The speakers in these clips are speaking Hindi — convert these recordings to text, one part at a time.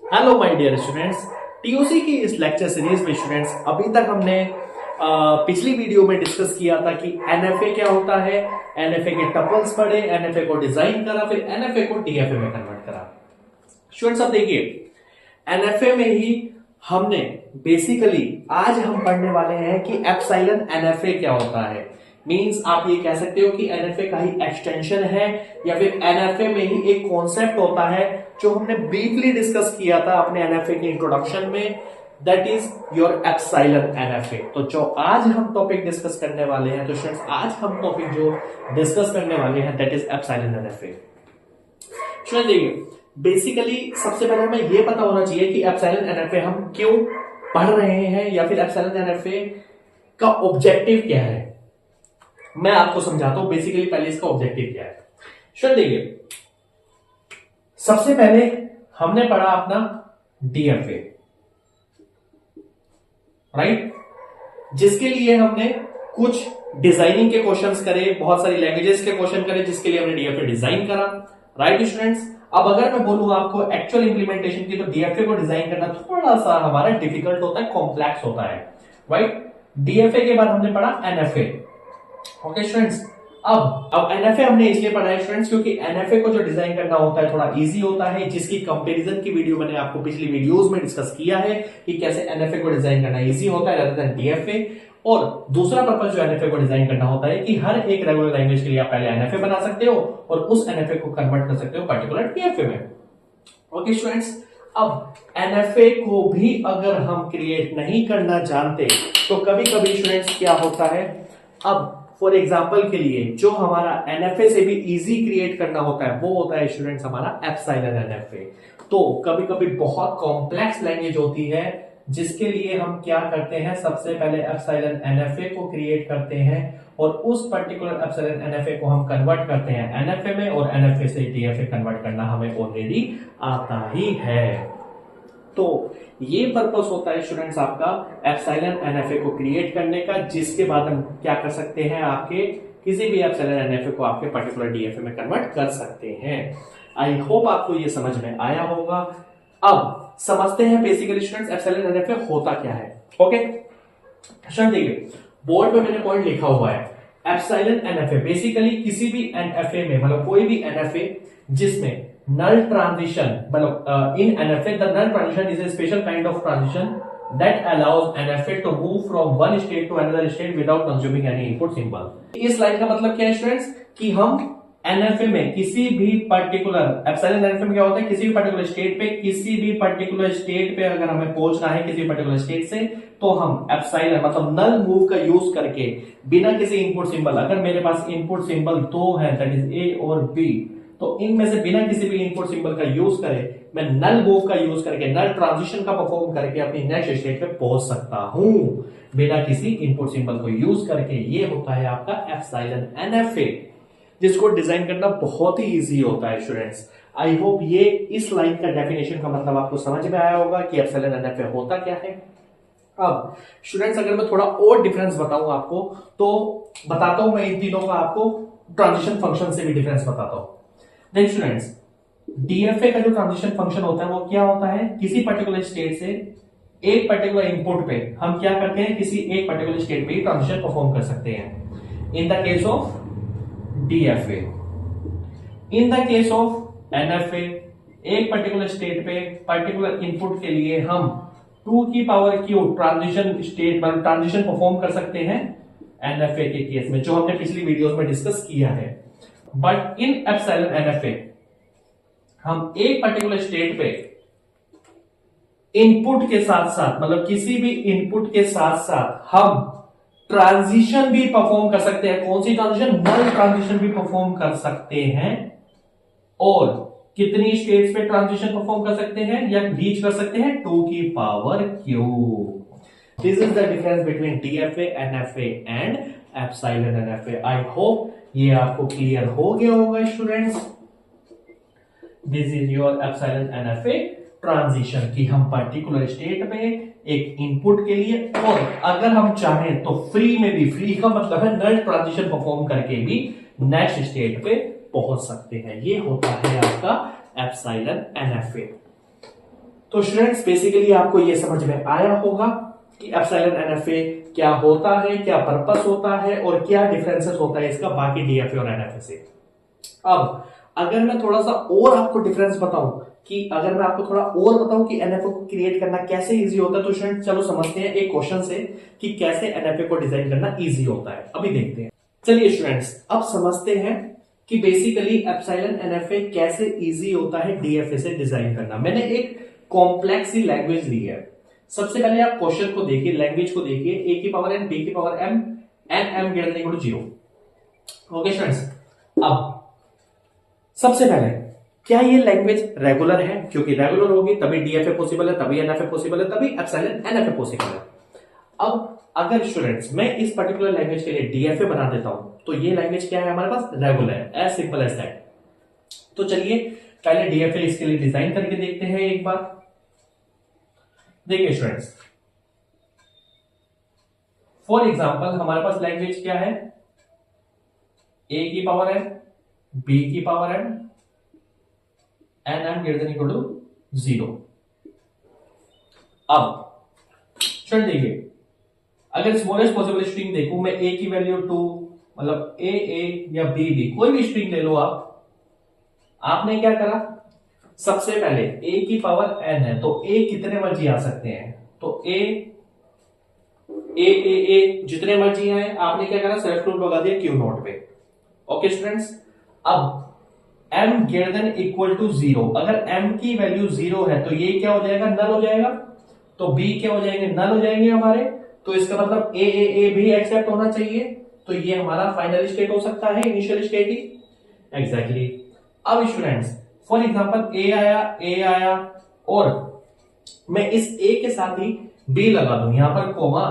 Hello my dear students, TOC की इस लेक्चर सीरीज में स्टूडेंट्स अभी तक हमने पिछली वीडियो में डिस्कस किया था कि एनएफए क्या होता है। एनएफए के टपल्स पढ़े, एनएफए को डिजाइन करा, फिर एनएफए को डीएफए में कन्वर्ट करा। स्टूडेंट्स अब देखिए, एनएफए में ही हमने बेसिकली आज हम पढ़ने वाले हैं कि एप्सिलॉन एनएफए क्या होता है। मींस आप ये कह सकते हो कि एनएफए का ही एक्सटेंशन है या फिर एनएफए में ही एक कॉन्सेप्ट होता है जो हमने ब्रीफली डिस्कस किया था अपने एनएफए के इंट्रोडक्शन में, that is your epsilon NFA. तो जो आज हम टॉपिक डिस्कस करने वाले हैं, तो स्टूडेंट्स आज हम टॉपिक जो डिस्कस करने वाले हैं that is epsilon NFA. Student देखिए, बेसिकली सबसे पहले हमें यह पता होना चाहिए कि एप्सिलॉन एनएफए हम क्यों पढ़ रहे हैं या फिर एप्सिलॉन एनएफए का ऑब्जेक्टिव क्या है। मैं आपको समझाता हूं बेसिकली पहले इसका ऑब्जेक्टिव क्या है। स्टूडेंट देखिए, सबसे पहले हमने पढ़ा अपना डीएफए, राइट, जिसके लिए हमने कुछ डिजाइनिंग के क्वेश्चंस करे, बहुत सारी लैंग्वेजेस के क्वेश्चन करे, जिसके लिए हमने डीएफए डिजाइन करा, राइट स्टूडेंट्स। अब अगर मैं बोलूं आपको एक्चुअल इंप्लीमेंटेशन की, तो डीएफए को डिजाइन करना थोड़ा सा हमारा डिफिकल्ट होता है, कॉम्प्लेक्स होता है, राइट। डीएफए के बाद हमने पढ़ा एनएफए। ओके स्टूडेंट्स, अब एनएफए हमने इसलिए पढ़ा है स्टूडेंट्स क्योंकि एनएफए को जो डिजाइन करना होता है थोड़ा इजी होता है, जिसकी कंपैरिजन की वीडियो मैंने आपको पिछली वीडियोस में डिस्कस किया है कि कैसे एनएफए को डिजाइन करना इजी होता है rather than डीएफए। और दूसरा पर्पस जो एनएफए को डिजाइन करना होता है कि हर एक रेगुलर लैंग्वेज के लिए आप पहले एनएफए बना सकते हो और उस एनएफए को कन्वर्ट कर सकते हो पर्टिकुलर डीएफए में। ओके स्टूडेंट्स, अब एनएफए को भी अगर हम क्रिएट नहीं करना जानते तो कभी कभी स्टूडेंट्स क्या होता है, अब फॉर एग्जाम्पल के लिए जो हमारा एनएफए से भी इजी क्रिएट करना होता है वो होता है स्टूडेंट्स हमारा एप्सिलॉन एनएफए। तो कभी कभी बहुत कॉम्प्लेक्स लैंग्वेज होती है जिसके लिए हम क्या करते हैं, सबसे पहले एप्सिलॉन एनएफए को क्रिएट करते हैं और उस पर्टिकुलर एप्सिलॉन एनएफए को हम कन्वर्ट करते हैं एनएफए में, और एनएफए से डीएफए कन्वर्ट करना हमें ऑलरेडी आता ही है। तो ये पर्पस होता है स्टूडेंट्स आपका एप्सिलॉन एनएफए को क्रिएट करने का, जिसके बाद हम क्या कर सकते हैं, आपके किसी भी एप्सिलॉन एनएफए को आपके पर्टिकुलर डीएफए में कन्वर्ट कर सकते हैं। आई होप आपको ये समझ में आया होगा। अब समझते हैं बेसिकली स्टूडेंट्स एप्सिलॉन एनएफए होता क्या है। ओके स्टूडेंट देखिए, बोर्ड पे मैंने पॉइंट लिखा हुआ है एप्सिलॉन एनएफए। बेसिकली किसी भी एनएफए में, मतलब कोई भी एनएफए जिसमें null transition, in NFA the null transition is a special kind of transition that allows NFA to move from one state to another state without consuming any input symbol। इस लाइन का मतलब क्या है स्टूडेंट्स कि हम NFA में किसी भी पर्टिकुलर एप्सिलॉन एनएफए में क्या होता है, किसी भी पर्टिकुलर स्टेट पे, किसी भी पर्टिकुलर स्टेट पे अगर हमें पहुंचना है किसी पर्टिकुलर स्टेट से, तो हम एप्सिलॉन मतलब नल मूव का यूज करके बिना किसी इनपुट सिंबल, अगर मेरे पास इनपुट सिंबल दो है दैट इज ए और बी, तो इनमें से बिना किसी भी इनपुट सिंबल का यूज करे मैं नल मूव का यूज करके, नल ट्रांजिशन का परफॉर्म करके अपनी नेक्स्ट स्टेट पे पहुंच सकता हूं बिना किसी इनपुट सिंबल को यूज करके। ये होता है आपका एप्सिलॉन एनएफए, जिसको डिजाइन करना बहुत ही इजी होता है स्टूडेंट्स। आई होप ये इस लाइन का डेफिनेशन का मतलब आपको समझ में आया होगा कि एप्सिलॉन एनएफए होता क्या है। अब स्टूडेंट्स अगर मैं थोड़ा और डिफरेंस बताऊं आपको, तो बताता हूं मैं इन तीनों का आपको ट्रांजिशन फंक्शन से भी डिफरेंस बताता हूं। देखिए स्टूडेंट्स, डीएफए का जो ट्रांजिशन फंक्शन होता है वो क्या होता है, किसी पर्टिकुलर स्टेट से एक पर्टिकुलर इनपुट पे हम क्या करते हैं, किसी एक पर्टिकुलर स्टेट पे ही ट्रांजिशन परफॉर्म कर सकते हैं in the case of DFA. In the case of NFA एक पर्टिकुलर स्टेट पे पर्टिकुलर इनपुट के लिए हम 2 की पावर क्यू ट्रांजिशन स्टेट पर ट्रांजिशन परफॉर्म कर सकते हैं एनएफए के केस में, जो हमने पिछली वीडियोस में डिस्कस किया है। बट इन एप्सिलॉन एनएफए हम एक पर्टिकुलर स्टेट पे इनपुट के साथ साथ, मतलब किसी भी इनपुट के साथ साथ हम ट्रांजिशन भी परफॉर्म कर सकते हैं। कौन सी ट्रांजिशन, नल ट्रांजिशन भी परफॉर्म कर सकते हैं। और कितनी स्टेट्स पे ट्रांजिशन परफॉर्म कर सकते हैं या रीच कर सकते हैं, 2 की power Q. This is the difference between DFA, NFA and epsilon NFA. I hope ये आपको क्लियर हो गया होगा students. This is your epsilon NFA transition कि हम पर्टिकुलर स्टेट में एक इनपुट के लिए, और अगर हम चाहें तो फ्री में भी, फ्री का मतलब है नल ट्रांजिशन परफॉर्म करके भी नेक्स्ट स्टेट पे पहुंच सकते हैं। ये होता है आपका एप्सिलॉन एनएफए। तो स्टूडेंट्स बेसिकली आपको ये समझ में आया होगा कि एप्सिलॉन एनएफए क्या होता है, क्या पर्पस होता है और क्या डिफरेंसेस होता है इसका बाकी डीएफए और एनएफए से। अब अगर मैं थोड़ा सा और आपको डिफरेंस बताऊं कि अगर मैं आपको थोड़ा और बताऊं कि एनएफए को क्रिएट करना कैसे इजी होता है, तो स्टूडेंट चलो समझते हैं एक क्वेश्चन से कि कैसे एनएफए को डिजाइन करना इजी होता है। अभी देखते हैं। चलिए स्टूडेंट्स अब समझते हैं कि बेसिकली एप्सिलॉन एनएफए कैसे इजी होता है डीएफए से डिजाइन करना। मैंने एक कॉम्प्लेक्स सी लैंग्वेज ली है। सबसे पहले आप क्वेश्चन को देखिए, लैंग्वेज को देखिए, ए की पावर एन, बी की power M, N M greater than equal to 0। Okay students, अब सबसे पहले क्या ये लैंग्वेज रेगुलर है? क्योंकि रेगुलर होगी तभी डीएफए पॉसिबल है, तभी एनएफए पॉसिबल है, तभी एप्सिलॉन एनएफए पॉसिबल है। अब अगर स्टूडेंट्स मैं इस पर्टिकुलर लैंग्वेज के लिए डीएफए बना देता हूं तो ये लैंग्वेज क्या है हमारे पास? रेगुलर है, एज सिंपल एज दैट। तो चलिए पहले डीएफए इसके लिए डिजाइन करके देखते हैं एक बार। देखिए स्टूडेंट्स, फॉर एग्जांपल हमारे पास लैंग्वेज क्या है? ए की पावर एन, बी की power N, N M greater than equal to 0। अब स्टूडेंट देखिए, अगर स्मॉलेस्ट पॉसिबल स्ट्रिंग देखूं मैं, ए की वैल्यू 2, मतलब ए या बी कोई भी स्ट्रिंग ले लो आप। आपने क्या करा? सबसे पहले ए की पावर एन है तो ए कितने मर्जी आ सकते हैं, तो ए जितने मर्जी आए, आपने क्या करा? सेल्फ लूप लगा दिया क्यू नोट पे। ओके स्टूडेंट्स, अब m greater than equal to 0, अगर m की वैल्यू 0 है तो ये क्या हो जाएगा? नल हो जाएगा। तो b क्या हो जाएंगे? नल हो जाएंगे हमारे। तो इसका मतलब ए भी एक्सेप्ट होना चाहिए। तो ये हमारा फाइनल स्टेट हो सकता है, इनिशियल स्टेट ही। एग्जैक्टली। अब स्टूडेंट्स फॉर एग्जांपल ए आया और मैं इस ए के साथ ही बी लगा दूं, यहां पर कोमा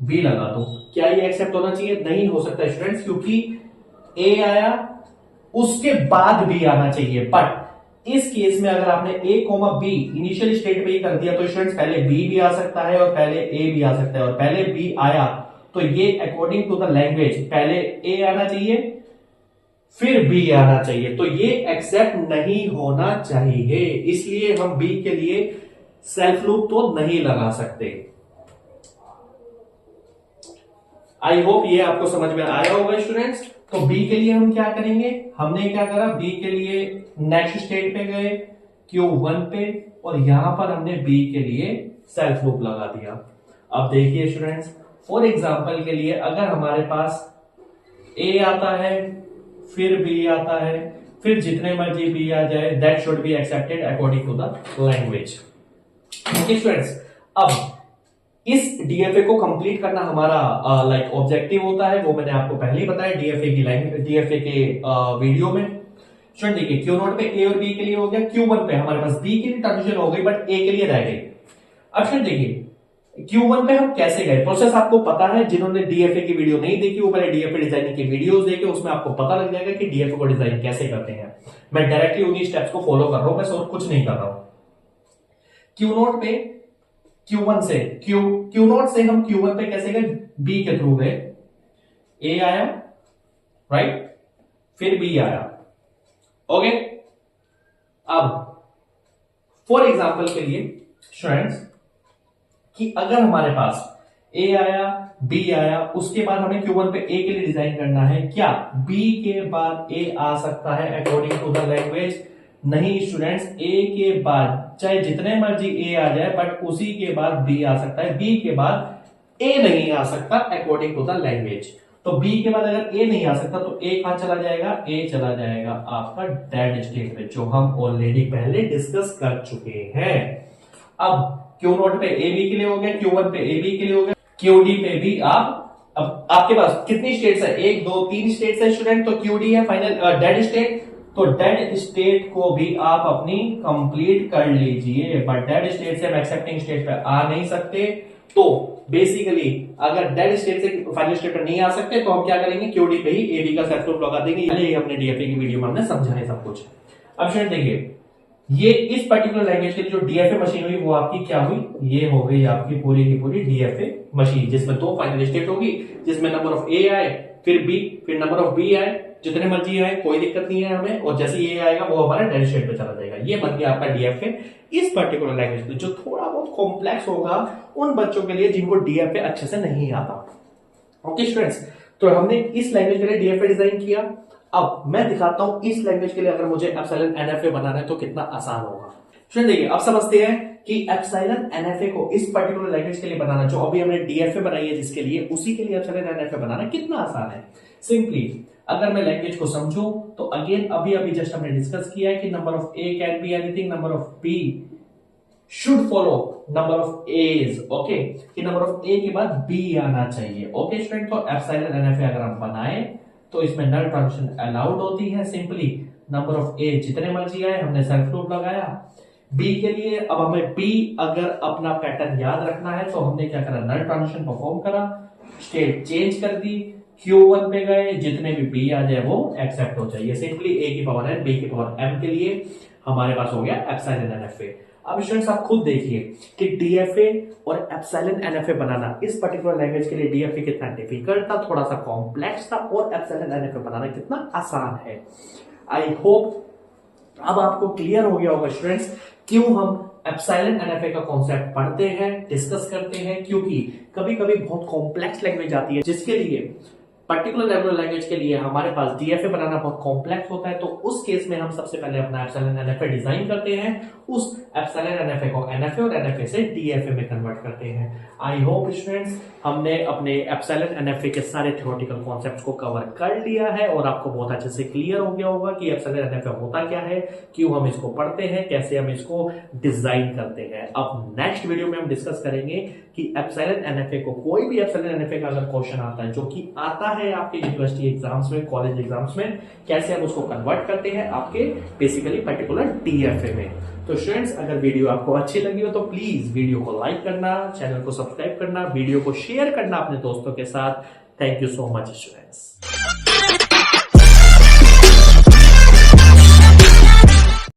बी लगा दूं, क्या ये एक्सेप्ट होना चाहिए? नहीं हो सकता स्टूडेंट्स, क्योंकि ए आया उसके बाद बी आना चाहिए। बट इस केस में अगर आपने ए कोमा बी इनिशियल स्टेट पे ही कर दिया तो स्टूडेंट्स पहले बी भी आ सकता है और पहले ए भी आ सकता है, और पहले बी आया तो ये अकॉर्डिंग टू द लैंग्वेज पहले ए आना चाहिए फिर बी आना चाहिए। तो ये एक्सेप्ट नहीं होना चाहिए, इसलिए हम बी के लिए सेल्फ लूप तो नहीं लगा सकते। आई होप ये आपको समझ में आया होगा स्टूडेंट्स। तो बी के लिए हम क्या करेंगे? हमने क्या करा? बी के लिए नेक्स्ट स्टेट पे गए Q1 पे, और यहां पर हमने बी के लिए सेल्फ लूप लगा दिया। अब देखिए स्टूडेंट्स, फॉर एग्जांपल के लिए अगर हमारे पास ए आता है फिर बी आता है, फिर जितने मर्जी बी आ जाए, that should be accepted according to the language. Okay students, अब इस डीएफए को कंप्लीट करना हमारा ऑब्जेक्टिव होता है, वो मैंने आपको पहले ही बताया डीएफए के वीडियो में। स्टूडेंट देखिए, क्यू नोट पे ए और बी के लिए हो गया, Q1 पे हमारे पास बी की ट्रांजिशन हो गई बट ए के लिए रह गई। अब स्टूडेंट देखिए, Q1 पे हम कैसे गए, प्रोसेस आपको पता है। जिन्होंने डीएफए की वीडियो नहीं देखी वो पहले डीएफए डिजाइनिंग की वीडियोस देखे, उसमें आपको पता लग जाएगा कि डीएफए को डिजाइन कैसे करते हैं। मैं डायरेक्टली उन्हीं स्टेप्स को फॉलो कर रहा हूं, बस और कुछ नहीं कर रहा हूं। क्यू नोट पे Q1 से Q नोट से हम Q1 पे कैसे गए? बी के थ्रू गए। ए आया राइट, फिर बी आया। ओके, अब फॉर एग्जांपल के लिए स्टूडेंट्स कि अगर हमारे पास ए आया बी आया, उसके बाद हमें Q1 पे ए के लिए डिजाइन करना है, क्या बी के बाद ए आ सकता है अकॉर्डिंग टू द लैंग्वेज? नहीं स्टूडेंट्स, ए के बाद चाहे जितने मर्जी ए आ जाए बट उसी के बाद बी आ सकता है, बी के बाद ए नहीं आ सकता अकॉर्डिंग टू द लैंग्वेज। तो बी के बाद अगर ए नहीं आ सकता तो ए कहां चला जाएगा? ए चला जाएगा आपका डेड स्टेट में, जो हम ऑलरेडी पहले डिस्कस कर चुके हैं। अब क्यू नोट पे ए बी के लिए हो गया, Q1 पे ए बी के लिए हो गया, QD पे भी आप, अब आपके पास कितनी स्टेट्स है? 1 2 3 स्टेट्स है स्टूडेंट। तो QD है फाइनल डेड स्टेट, तो डेड स्टेट को भी आप अपनी कंप्लीट कर लीजिए, बट डेड स्टेट से हम एक्सेप्टिंग स्टेट पे आ नहीं सकते। तो बेसिकली अगर डेड स्टेट से फाइनल स्टेट पर नहीं आ सकते तो हम क्या करेंगे? QD पे ही AB का सेल्फ लूप लगा देंगे। पहले ही हमने डीएफए की वीडियो में हमने समझा है सब कुछ। अब स्टूडेंट देखिए, ये इस पर्टिकुलर लैंग्वेज के लिए जो डीएफए मशीन हुई वो आपकी क्या हुई? ये हो गई आपकी पूरी की पूरी डीएफए मशीन, जिसमें 2 फाइनल स्टेट होगी, जिसमें नंबर ऑफ ए आए फिर बी, फिर नंबर ऑफ बी आए, जितने मर्जी आए कोई दिक्कत नहीं है हमें, और जैसे ये आएगा वो हमारे डेड शेड पे चला जाएगा। ये बन गया आपका डीएफए इस पर्टिकुलर लैंग्वेज में, जो थोड़ा बहुत कॉम्प्लेक्स होगा उन बच्चों के लिए जिनको डीएफए अच्छे से नहीं आता। ओके स्टूडेंट्स, तो हमने इस लैंग्वेज के लिए डीएफए डिजाइन किया। अब मैं दिखाता हूं इस लैंग्वेज के लिए अगर मुझे एप्सिलॉन एनएफए बनाना है तो कितना आसान होगा। स्टूडेंट देखिए, अब समझते हैं कि एप्सिलॉन एनएफए को इस पर्टिकुलर लैंग्वेज के लिए बनाना, जो अभी हमने डीएफए बनाई है जिसके लिए, उसी के लिए एप्सिलॉन एनएफए बनाना कितना आसान है। सिंपली अगर मैं लैंग्वेज को समझूं तो अगेन अभी जस्ट हमने डिस्कस किया है कि number of A can be anything, number of B should follow number of A's. Okay, कि नंबर ऑफ ए के बाद बी आना चाहिए। ओके स्टूडेंट, तो एप्सिलॉन एनएफए अगर हम बनाए तो इसमें नल ट्रांजिशन अलाउड होती है। सिंपली नंबर ऑफ ए जितने मर्जी आए, हमने सेल्फ लूप लगाया। बी के लिए अब हमें बी अगर अपना पैटर्न याद रखना है तो हमने क्या करा, नल ट्रांजिशन परफॉर्म करा, स्टेट चेंज कर दी, Q1 पे गए, जितने भी बी आ जाए वो एक्सेप्ट हो जाए। सिंपली ए की पावर एन बी की पावर एम के लिए हमारे पास हो गया एप्सिलॉन एनएफए। अब स्टूडेंट्स आप खुद देखिए कि डीएफए और एप्सिलॉन एनएफए बनाना इस पर्टिकुलर लैंग्वेज के लिए डीएफए कितना डिफिकल्ट था, थोड़ा सा कॉम्प्लेक्स था, और एप्सिलॉन एनएफए बनाना कितना आसान है। आई होप अब आपको क्लियर हो गया होगा स्टूडेंट्स क्यों हम एप्सिलॉन एनएफए का कॉन्सेप्ट पढ़ते हैं, डिस्कस करते हैं, क्योंकि कभी कभी बहुत कॉम्प्लेक्स लैंग्वेज आती है जिसके लिए पर्टिकुलर लैंग्वेज के लिए हमारे पास डीएफए बनाना बहुत कॉम्प्लेक्स होता है। तो उस केस में हम सबसे पहले अपना एप्सिलॉन एनएफए डिजाइन करते हैं, उस एप्सिलॉन एनएफए को एनएफए और एनएफए से डीएफए में कन्वर्ट करते हैं। आई होप स्टूडेंट्स हमने अपने एप्सिलॉन एनएफए के सारे थ्योरेटिकल कॉन्सेप्ट्स को कवर कर लिया है और आपको बहुत अच्छे से क्लियर हो गया होगा कि एप्सिलॉन एनएफए होता क्या है, क्यों हम इसको पढ़ते हैं, कैसे हम इसको डिजाइन करते हैं। अब नेक्स्ट वीडियो में हम डिस्कस करेंगे कि एप्सिलॉन एनएफए को, कोई भी एप्सिलॉन एनएफए का अगर क्वेश्चन आता है जो कि आता है आपके यूनिवर्सिटी एग्जाम्स में, कॉलेज एग्जाम्स में, कैसे हम उसको कन्वर्ट करते हैं आपके बेसिकली पर्टिकुलर डीएफए में। तो स्टूडेंट्स अगर वीडियो आपको अच्छी लगी हो तो प्लीज वीडियो को लाइक करना, चैनल को सब्सक्राइब करना, वीडियो को शेयर करना अपने दोस्तों के साथ। Thank you so much students.